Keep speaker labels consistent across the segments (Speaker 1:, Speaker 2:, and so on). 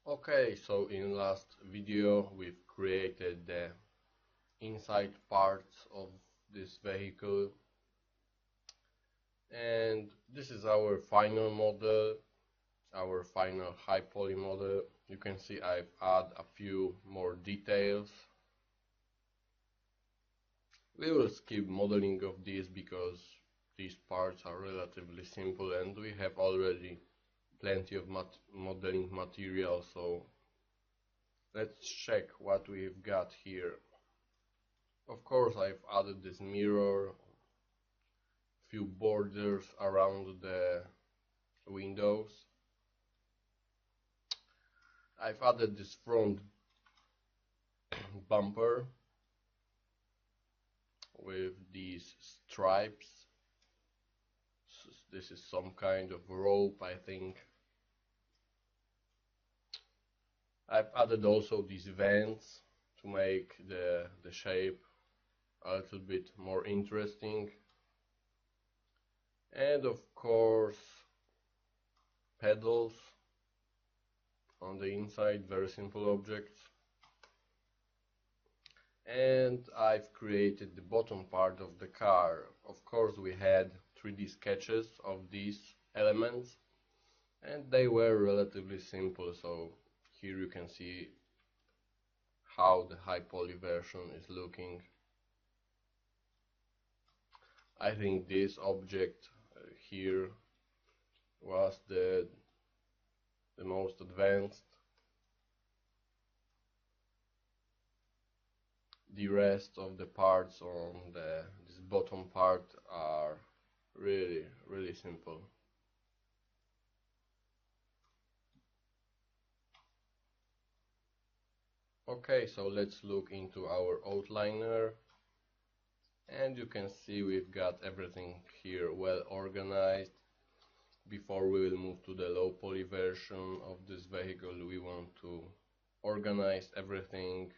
Speaker 1: Okay, so in last video we've created the inside parts of this vehicle, and this is our final model, our final high poly model. You can see I've added a few more details. We will skip modeling of these because these parts are relatively simple and we have already plenty of modeling material, so let's check what we've got here. Of course, I've added this mirror, few borders around the windows. I've added this front bumper with these stripes. This is some kind of rope, I think. I've added also these vents to make the shape a little bit more interesting. And of course, pedals on the inside, very simple objects. And I've created the bottom part of the car. Of course, we had 3D sketches of these elements and they were relatively simple, so here you can see how the high poly version is looking. I think this object here was the most advanced. The rest of the parts on this bottom part are really simple. Okay, so let's look into our outliner, and you can see we've got everything here well organized. Before we will move to the low poly version of this vehicle, we want to organize everything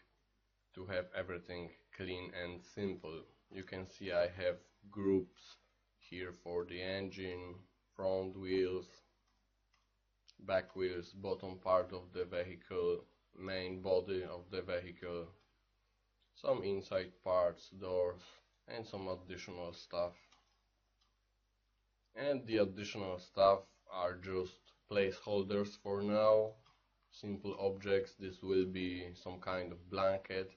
Speaker 1: to have everything clean and simple. You can see I have groups here for the engine, front wheels, back wheels, bottom part of the vehicle, main body of the vehicle, some inside parts, doors, and some additional stuff. And the additional stuff are just placeholders for now, simple objects. This will be some kind of blanket,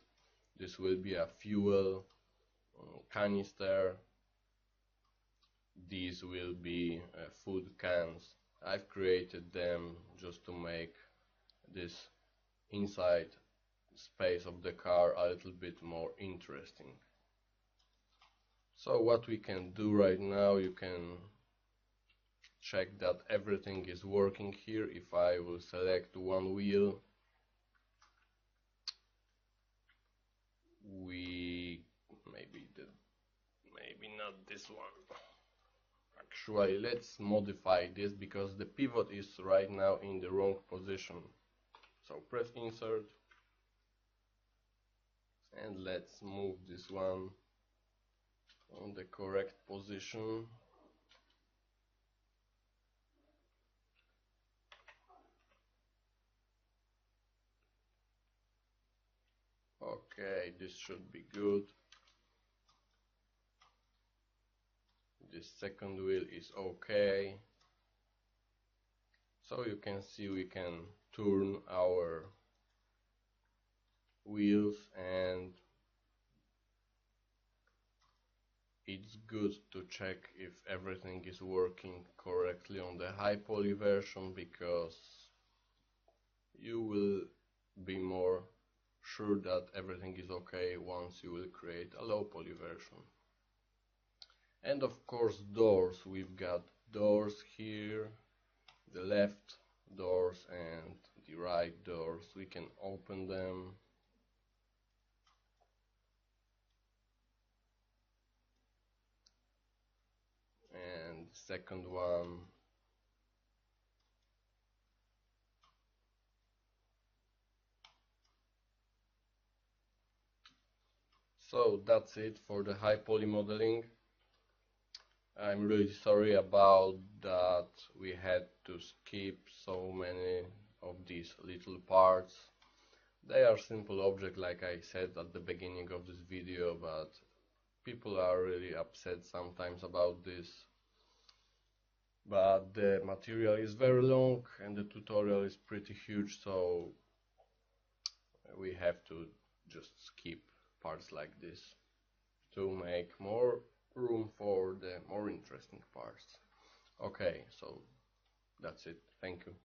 Speaker 1: this will be a fuel canister, these will be food cans. I've created them just to make this inside space of the car a little bit more interesting. So what we can do right now, you can check that everything is working here. If I will select one wheel, maybe not this one. Actually, let's modify this because the pivot is right now in the wrong position. So press insert and let's move this one on the correct position. Okay, this should be good. This second wheel is okay. So you can see we can turn our wheels, and it's good to check if everything is working correctly on the high poly version, because you will be more sure that everything is okay once you will create a low poly version. And of course, doors. We've got doors here, the left doors and the right doors. We can open them. And the second one. So that's it for the high poly modeling. I'm really sorry about that we had to skip so many of these little parts. They are simple objects, like I said at the beginning of this video, but people are really upset sometimes about this. But the material is very long and the tutorial is pretty huge, so we have to just skip parts like this to make more room for the more interesting parts. Okay, so that's it. Thank you.